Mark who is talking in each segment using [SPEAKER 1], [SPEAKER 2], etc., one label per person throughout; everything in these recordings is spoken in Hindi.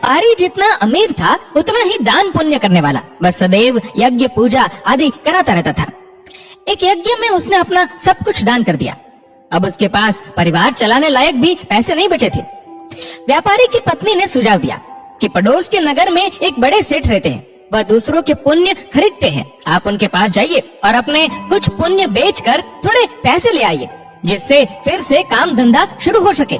[SPEAKER 1] व्यापारी जितना अमीर था उतना ही दान पुण्य करने वाला। वह सदैव यज्ञ पूजा आदि कराता रहता था। एक यज्ञ में उसने अपना सब कुछ दान कर दिया। अब उसके पास परिवार चलाने लायक भी पैसे नहीं बचे थे। व्यापारी की पत्नी ने सुझाव दिया कि पड़ोस के नगर में एक बड़े सेठ रहते हैं, वह दूसरों के पुण्य खरीदते हैं। आप उनके पास जाइए और अपने कुछ पुण्य बेचकर थोड़े पैसे ले आइए, जिससे फिर से काम धंधा शुरू हो सके।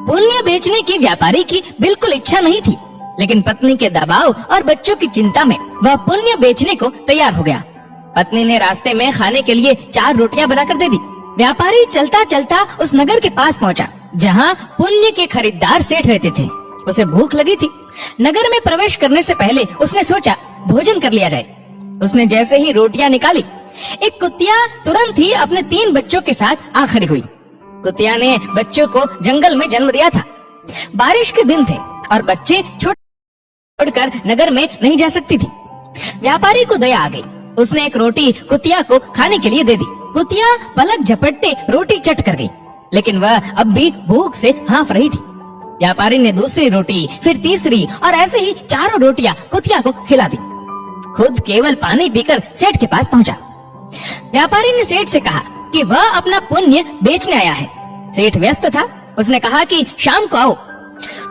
[SPEAKER 1] पुण्य बेचने की व्यापारी की बिल्कुल इच्छा नहीं थी, लेकिन पत्नी के दबाव और बच्चों की चिंता में वह पुण्य बेचने को तैयार हो गया। पत्नी ने रास्ते में खाने के लिए 4 रोटियां बनाकर दे दी। व्यापारी चलता चलता उस नगर के पास पहुंचा, जहां पुण्य के खरीदार सेठ रहते थे। उसे भूख लगी थी। नगर में प्रवेश करने से पहले उसने सोचा भोजन कर लिया जाए। उसने जैसे ही रोटियां निकाली, एक कुतिया तुरंत ही अपने 3 बच्चों के साथ आ खड़ी हुई। कुतिया ने बच्चों को जंगल में जन्म दिया था। बारिश के दिन थे और बच्चे छोड़कर नगर में नहीं जा सकती थी। व्यापारी को दया आ गई। उसने एक रोटी कुतिया को खाने के लिए दे दी। कुतिया पलक झपटते रोटी चट कर गई, लेकिन वह अब भी भूख से हाँफ रही थी। व्यापारी ने दूसरी रोटी, फिर तीसरी और ऐसे ही 4 रोटियां कुतिया को खिला दी। खुद केवल पानी पीकर सेठ के पास पहुंचा। व्यापारी ने सेठ से कहा कि वह अपना पुण्य बेचने आया है। सेठ व्यस्त था। उसने कहा कि शाम को आओ।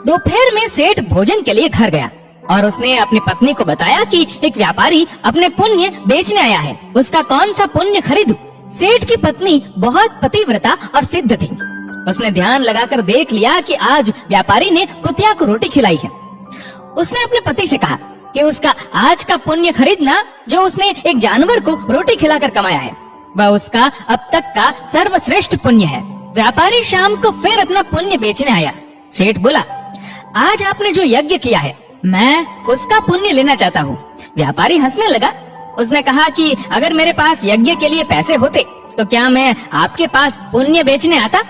[SPEAKER 1] दोपहर में सेठ भोजन के लिए घर गया और उसने अपनी पत्नी को बताया कि एक व्यापारी अपने पुण्य बेचने आया है, उसका कौन सा पुण्य खरीदूं। सेठ की पत्नी बहुत पतिव्रता और सिद्ध थी। उसने ध्यान लगाकर देख लिया कि आज व्यापारी ने कुतिया को रोटी खिलाई है। उसने अपने पति से कहा कि उसका आज का पुण्य खरीदना, जो उसने एक जानवर को रोटी खिलाकर कमाया है, वह उसका अब तक का सर्वश्रेष्ठ पुण्य है। व्यापारी शाम को फिर अपना पुण्य बेचने आया। सेठ बोला, आज आपने जो यज्ञ किया है, मैं उसका पुण्य लेना चाहता हूँ। व्यापारी हंसने लगा। उसने कहा कि अगर मेरे पास यज्ञ के लिए पैसे होते तो क्या मैं आपके पास पुण्य बेचने आता।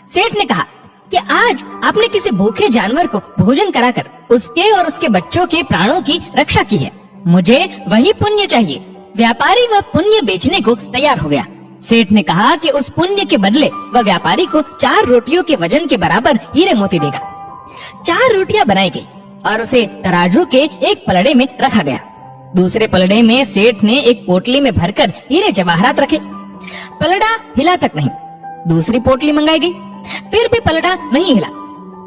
[SPEAKER 1] सेठ ने कहा कि आज आपने किसी भूखे जानवर को भोजन कराकर उसके और उसके बच्चों के प्राणों की रक्षा की है, मुझे वही पुण्य चाहिए। व्यापारी वह पुण्य बेचने को तैयार हो गया। सेठ ने कहा कि उस पुण्य के बदले वह व्यापारी को 4 रोटियों के वजन के बराबर हीरे मोती देगा। 4 रोटियां बनाई गई और उसे तराजू के एक पलड़े में रखा गया। दूसरे पलड़े में सेठ ने एक पोटली में भरकर हीरे जवाहरात रखे। पलड़ा हिला तक नहीं। दूसरी पोटली मंगाई गई, फिर भी पलड़ा नहीं हिला।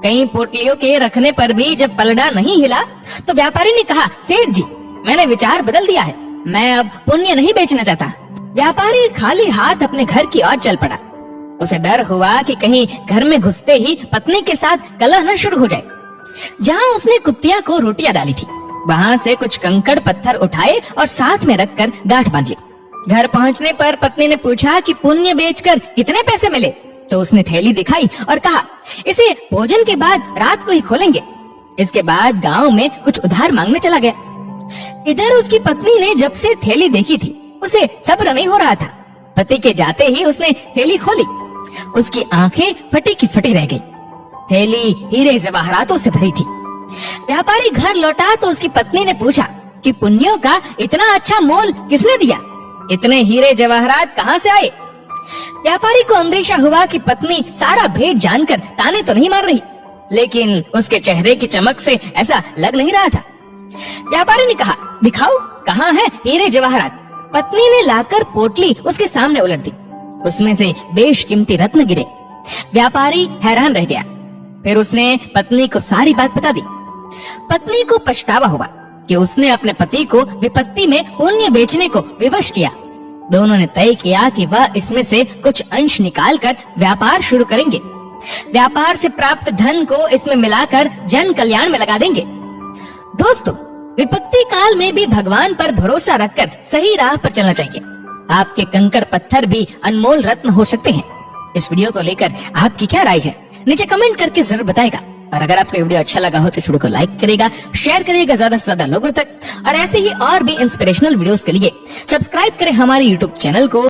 [SPEAKER 1] कई पोटलियों के रखने पर भी जब पलड़ा नहीं हिला तो व्यापारी ने कहा, सेठ जी, मैंने विचार बदल दिया है, मैं अब पुण्य नहीं बेचना चाहता। व्यापारी खाली हाथ अपने घर की ओर चल पड़ा। उसे डर हुआ कि कहीं घर में घुसते ही पत्नी के साथ कलह न शुरू हो जाए। जहाँ उसने कुतिया को रोटियां डाली थी, वहाँ से कुछ कंकड़ पत्थर उठाए और साथ में रखकर गांठ बांध ली। घर पहुँचने पर पत्नी ने पूछा कि पुण्य बेचकर कितने पैसे मिले। तो उसने थैली दिखाई और कहा, इसे भोजन के बाद रात को ही खोलेंगे। इसके बाद गांव में कुछ उधार मांगने चला गया। इधर उसकी पत्नी ने जब से थैली देखी थी, उसे सब्र नहीं हो रहा था। पति के जाते ही उसने थैली खोली। उसकी आंखें फटी की फटी रह गई। थैली हीरे जवाहरातों से भरी थी। व्यापारी घर लौटा तो उसकी पत्नी ने पूछा कि पुण्यों का इतना अच्छा मोल किसने दिया, इतने हीरे जवाहरात कहाँ से आए। व्यापारी को अंदेशा हुआ कि पत्नी सारा भेद जानकर ताने तो नहीं मार रही, लेकिन उसके चेहरे की चमक से ऐसा लग नहीं रहा था। व्यापारी ने कहा, दिखाओ कहाँ है हीरे जवाहरात। पत्नी ने लाकर पोटली उसके सामने उलट दी। उसमें से बेशकीमती रत्न गिरे। व्यापारी हैरान रह गया। फिर उसने पत्नी को सारी बात बता दी। पत्नी को पछतावा हुआ कि उसने अपने पति को विपत्ति में पुण्य बेचने को विवश किया। दोनों ने तय किया कि वह इसमें से कुछ अंश निकालकर व्यापार शुरू करेंगे। व्यापार से प्राप्त धन को इसमें मिलाकर जन कल्याण में लगा देंगे। दोस्तों, विपत्ति काल में भी भगवान पर भरोसा रखकर सही राह पर चलना चाहिए। आपके कंकड़ पत्थर भी अनमोल रत्न हो सकते हैं। इस वीडियो को लेकर आपकी क्या राय है, नीचे कमेंट करके जरूर बताएगा। और अगर आपको वीडियो अच्छा लगा हो तो इस वीडियो को लाइक करेगा, शेयर करेगा ज्यादा से ज्यादा लोगों तक। और ऐसे ही और भी इंस्पिरेशनल वीडियोस के लिए सब्सक्राइब करें हमारे यूट्यूब चैनल को।